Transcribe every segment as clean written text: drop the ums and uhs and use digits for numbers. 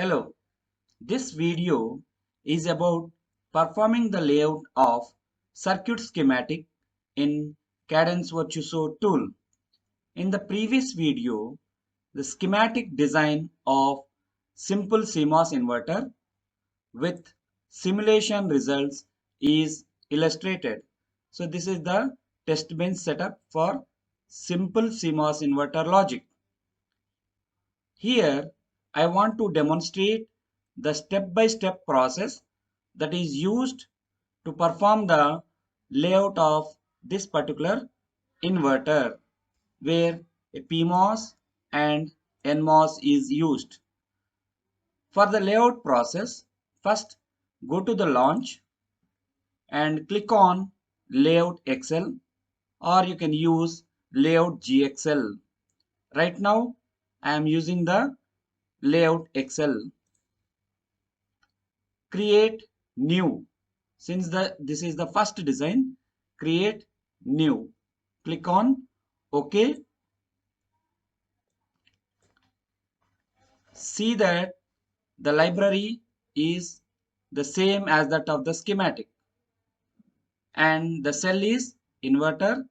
Hello, this video is about performing the layout of circuit schematic in Cadence Virtuoso tool. In the previous video, the schematic design of simple CMOS inverter with simulation results is illustrated. So this is the test bench setup for simple CMOS inverter logic. Here, I want to demonstrate the step-by-step process that is used to perform the layout of this particular inverter, where a PMOS and NMOS is used. For the layout process, first go to the launch and click on Layout Excel, or you can use Layout GXL. Right now, I am using the Layout Excel. Create new. Since this is the first design, create new. Click on OK. See that the library is the same as that of the schematic, and the cell is inverter,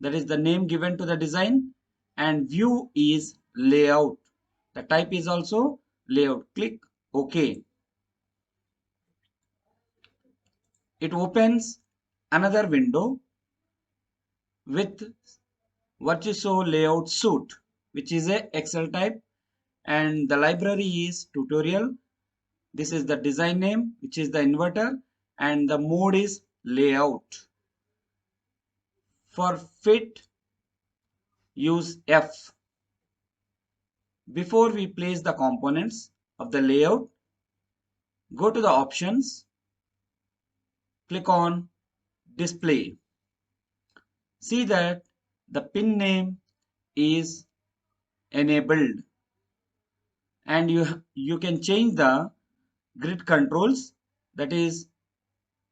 that is the name given to the design, and view is layout. The type is also layout. Click OK. It opens another window with Virtuoso Layout Suite, which is a Excel type, and the library is tutorial. This is the design name, which is the inverter, and the mode is layout. For fit, use F. Before we place the components of the layout, go to the options, click on display. See that the pin name is enabled, and you can change the grid controls, that is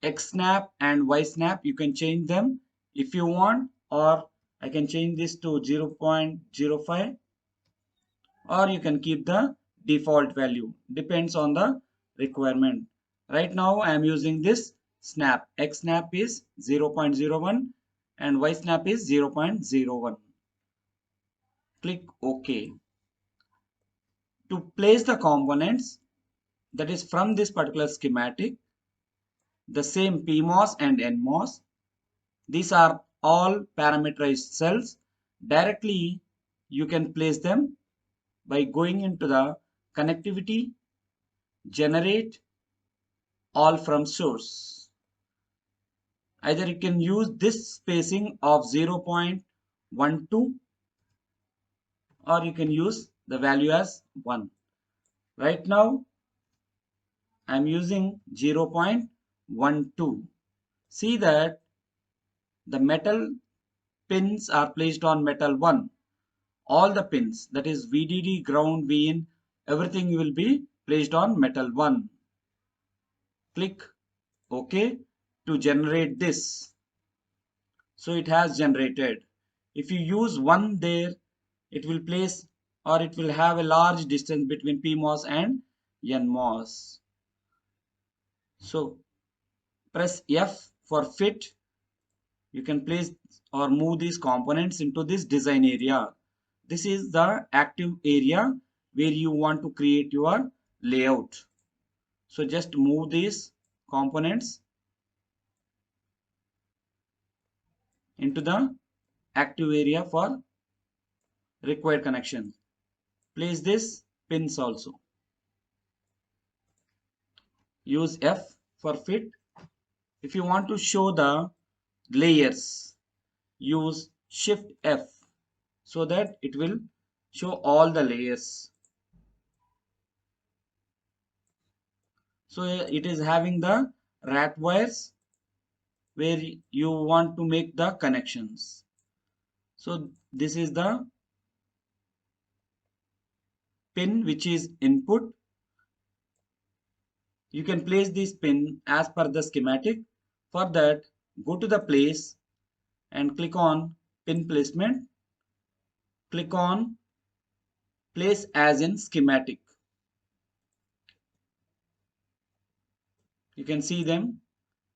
X snap and Y snap. You can change them if you want, or I can change this to 0.05, or you can keep the default value, depends on the requirement. Right now I am using this snap. X snap is 0.01 and Y snap is 0.01. Click OK. To place the components, that is from this particular schematic, the same PMOS and NMOS, these are all parameterized cells. Directly you can place them by going into the connectivity, generate all from source. Either you can use this spacing of 0.12, or you can use the value as 1. Right now I am using 0.12. See that the metal pins are placed on metal 1. All the pins, that is VDD, ground, VIN, everything will be placed on metal 1. Click OK to generate this. So it has generated. If you use 1 there, it will place, or it will have a large distance between PMOS and NMOS. So press F for fit. You can place or move these components into this design area. This is the active area where you want to create your layout. So just move these components into the active area for required connections. Place this pins also. Use F for fit. If you want to show the layers, use Shift F so that it will show all the layers. So it is having the rat wires where you want to make the connections. So this is the pin which is input. You can place this pin as per the schematic. For that, go to the place and click on pin placement. Click on place as in schematic. You can see them.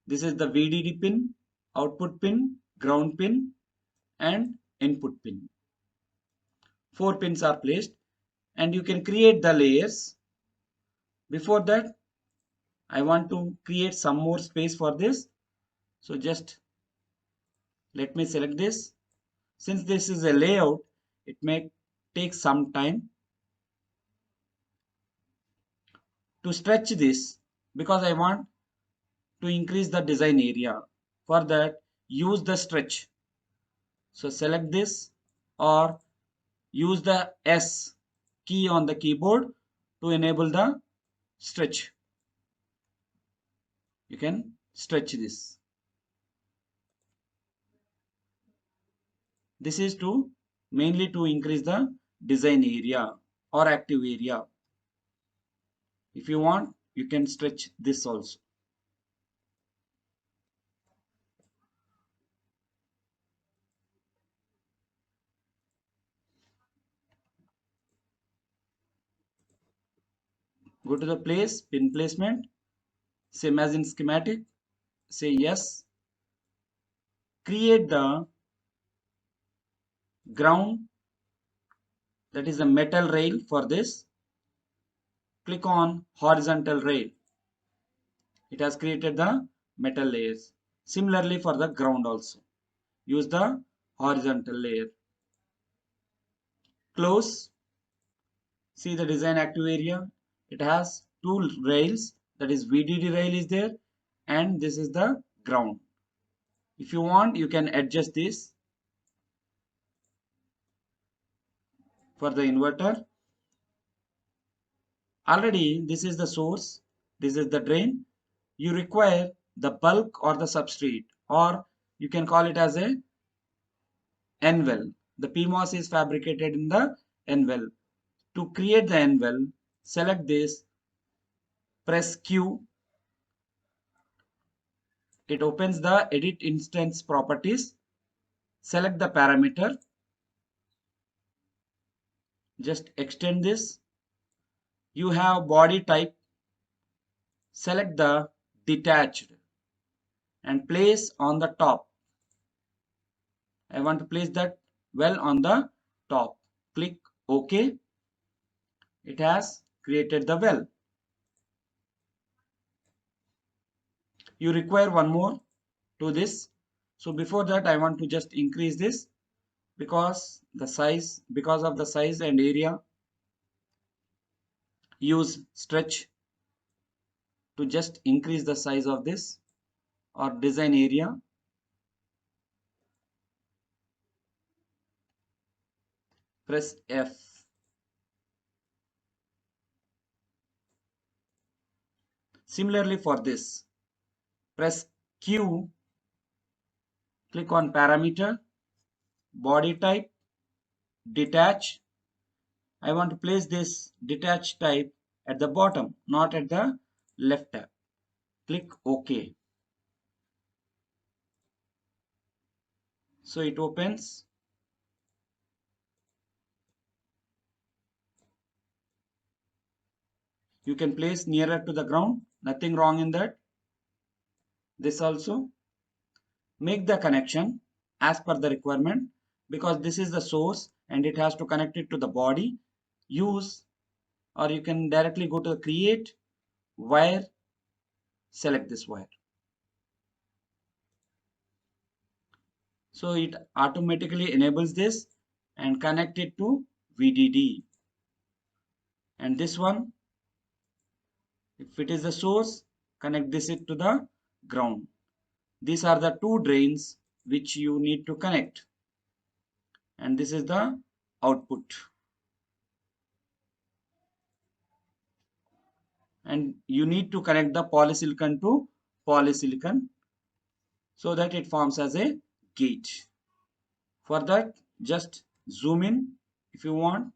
This is the VDD pin, output pin, ground pin, and input pin. 4 pins are placed, and you can create the layers. Before that, I want to create some more space for this. So just let me select this. Since this is a layout, it may take some time to stretch this because I want to increase the design area. For that, use the stretch. So select this or use the S key on the keyboard to enable the stretch. You can stretch this. This is to mainly to increase the design area or active area. If you want, you can stretch this also. Go to the place, pin placement, same as in schematic, say yes. Create the ground, that is a metal rail for this. Click on horizontal rail. It has created the metal layers. Similarly for the ground also. Use the horizontal layer. Close. See the design active area. It has two rails, that is VDD rail is there, and this is the ground. If you want, you can adjust this for the inverter. Already this is the source, this is the drain. You require the bulk or the substrate, or you can call it as a N-well. The PMOS is fabricated in the N-well. To create the N-well, select this, press Q. It opens the edit instance properties. Select the parameter. Just extend this. You have body type. Select the detached and place on the top. I want to place that well on the top. Click OK. It has created the well. You require one more to this. So before that, I want to just increase this because of the size and area. Use stretch to just increase the size of this or design area. Press F. Similarly for this, press Q, click on parameter, body type, detach. I want to place this detach type at the bottom, not at the left tab. Click OK. So it opens. You can place nearer to the ground, nothing wrong in that. This also. Make the connection as per the requirement because this is the source and it has to connect it to the body. Use, or you can directly go to create wire, select this wire. So it automatically enables this and connect it to VDD. And this one, if it is the source, connect this it to the ground. These are the two drains which you need to connect. And this is the output. And you need to connect the polysilicon to polysilicon so that it forms as a gate. For that, just zoom in if you want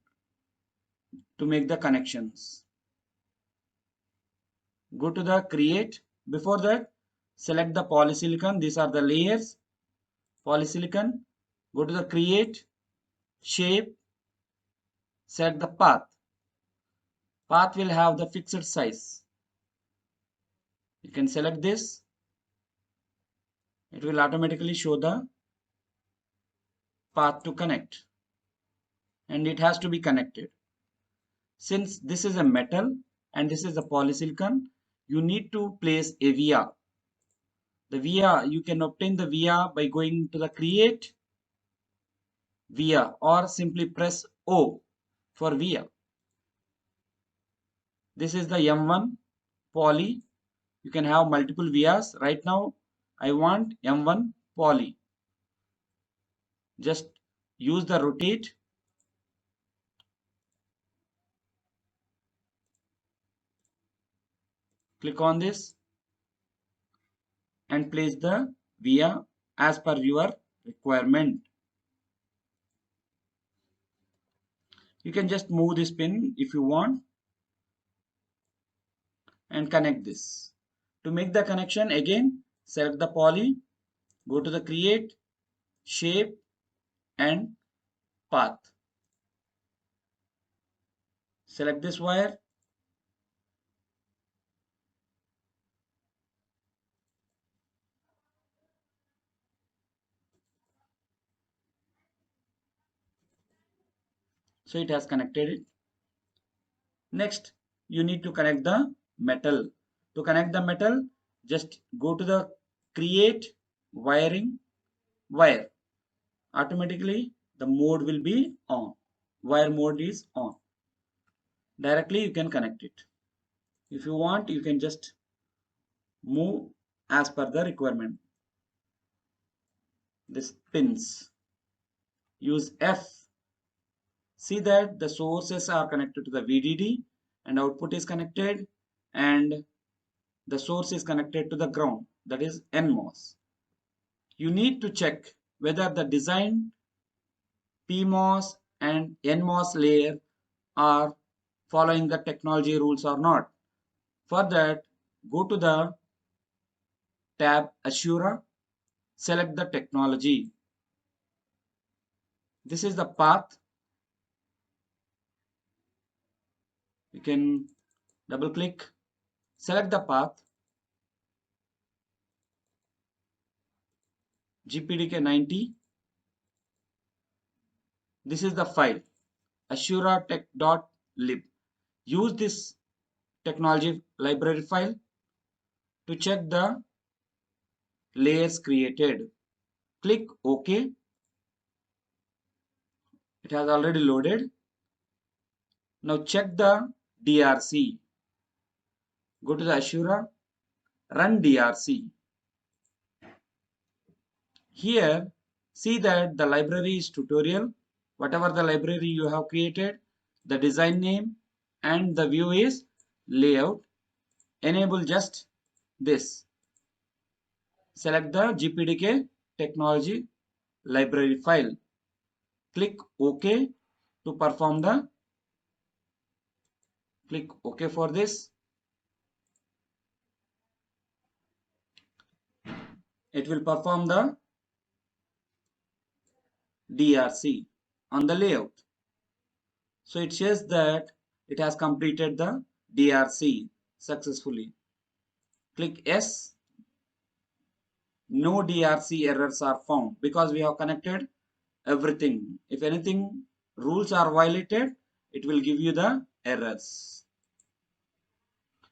to make the connections. Go to the create. Before that, select the polysilicon. These are the layers. Polysilicon. Go to the create, shape, set the path. Path will have the fixed size. You can select this. It will automatically show the path to connect, and it has to be connected. Since this is a metal and this is a polysilicon, you need to place a via. The via, you can obtain the via by going to the create via or simply press O for via. This is the M1 poly. You can have multiple vias. Right now I want M1 poly. Just use the rotate. Click on this and place the via as per your requirement. You can just move this pin if you want and connect this. To make the connection, again select the poly, go to the create, shape and path. Select this wire. So it has connected it. Next, you need to connect the metal. To connect the metal, just go to the create wiring wire. Automatically the mode will be on. Wire mode is on. Directly you can connect it. If you want, you can just move as per the requirement. This pins. Use F. See that the sources are connected to the VDD and output is connected, and the source is connected to the ground, that is NMOS. You need to check whether the design PMOS and NMOS layer are following the technology rules or not. For that, go to the tab Assura, select the technology. This is the path. You can double click, select the path, GPDK 90. This is the file, assuratech.lib. Use this technology library file to check the layers created. Click OK. It has already loaded. Now check the DRC. Go to the Assura, run DRC. Here, see that the library is tutorial. Whatever the library you have created, the design name and the view is layout. Enable just this. Select the GPDK technology library file. Click OK to perform the. Click OK for this. It will perform the DRC on the layout. So it says that it has completed the DRC successfully. Click yes. No DRC errors are found because we have connected everything. If anything rules are violated, it will give you the errors.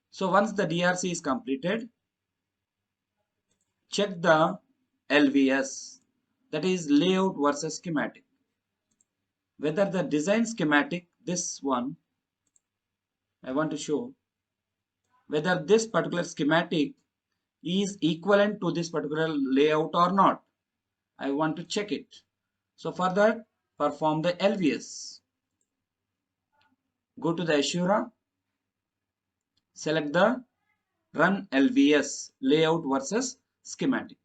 So once the DRC is completed, check the LVS, that is layout versus schematic. Whether the design schematic, this one I want to show, whether this particular schematic is equivalent to this particular layout or not. I want to check it. So for that, perform the LVS. Go to the Assura, select the run LVS layout versus schematic.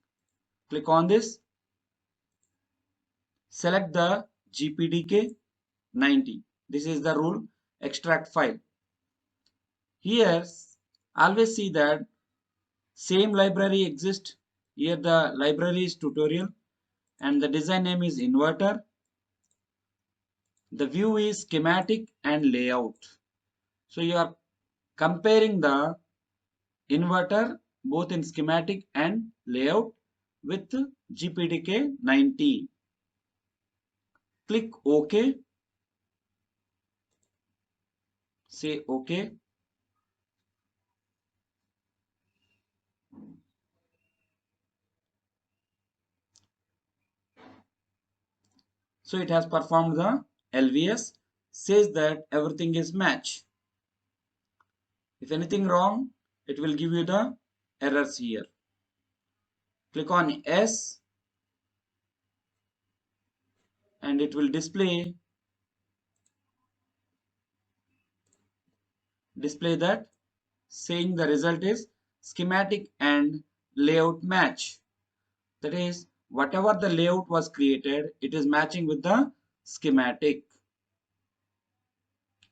Click on this. Select the GPDK 90. This is the rule extract file. Here, always see that same library exists. Here the library is tutorial and the design name is inverter. The view is schematic and layout. So you are comparing the inverter both in schematic and layout with GPDK 90. Click OK. Say OK. So it has performed the LVS, says that everything is match. If anything wrong, it will give you the errors here. Click on S and it will display that saying the result is schematic and layout match. That is, whatever the layout was created, it is matching with the schematic.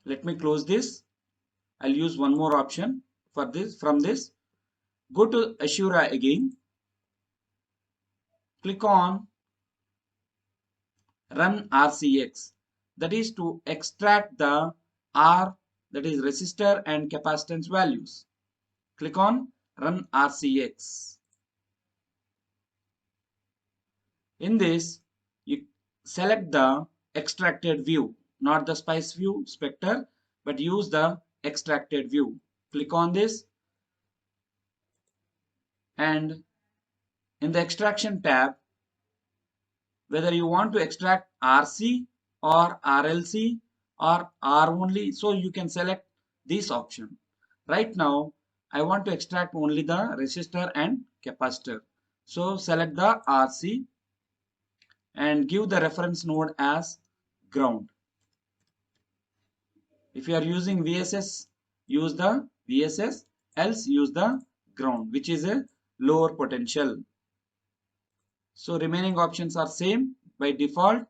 Let me close this. I'll use one more option for this. From this, go to Asura again. Click on Run RCX. That is to extract the R, that is resistor and capacitance values. Click on Run RCX. In this, you select the extracted view, not the Spice View Spectre, but use the extracted view. Click on this, and in the extraction tab, whether you want to extract RC or RLC or R only, so you can select this option. Right now, I want to extract only the resistor and capacitor. So select the RC and give the reference node as ground. If you are using VSS, use the VSS, else use the ground, which is a lower potential. So remaining options are same by default.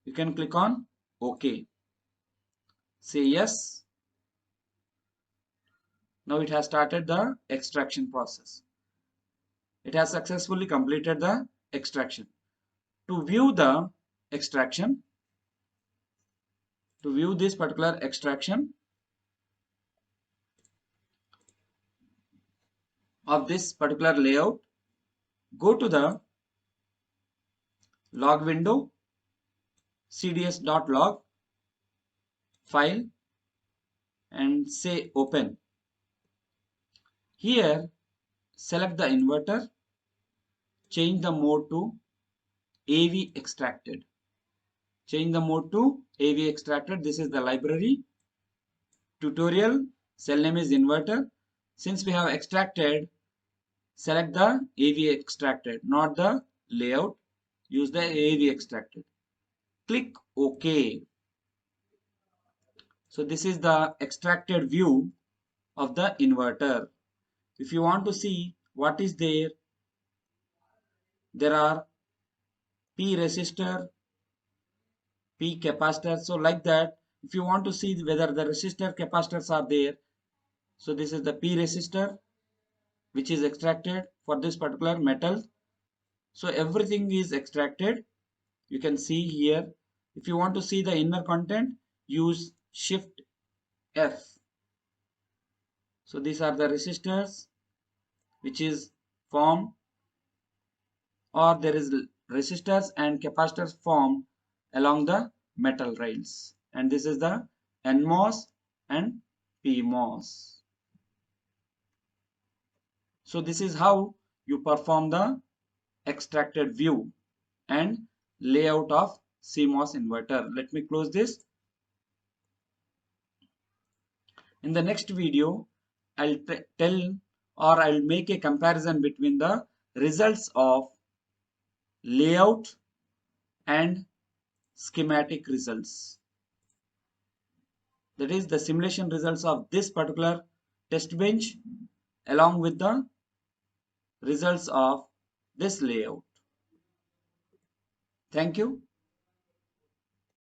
You can click on OK. Say yes. Now it has started the extraction process. It has successfully completed the extraction. To view the extraction, to view this particular extraction of this particular layout, go to the log window, cds.log file, and say open. Here, select the inverter, change the mode to AV extracted. Change the mode to AV extracted. This is the library. Tutorial, cell name is inverter. Since we have extracted, select the AV extracted, not the layout. Use the AV extracted. Click OK. So this is the extracted view of the inverter. If you want to see what is there, there are P resistor, P capacitor. So like that, if you want to see whether the resistor capacitors are there, so this is the P resistor which is extracted for this particular metal. So everything is extracted. You can see here. If you want to see the inner content, use Shift F. So these are the resistors which is formed, or there is resistors and capacitors formed along the metal rails, and this is the NMOS and PMOS. So this is how you perform the extracted view and layout of CMOS inverter. Let me close this. In the next video, I'll tell, or I'll make a comparison between the results of layout and schematic results. That is the simulation results of this particular test bench along with the results of this layout. Thank you.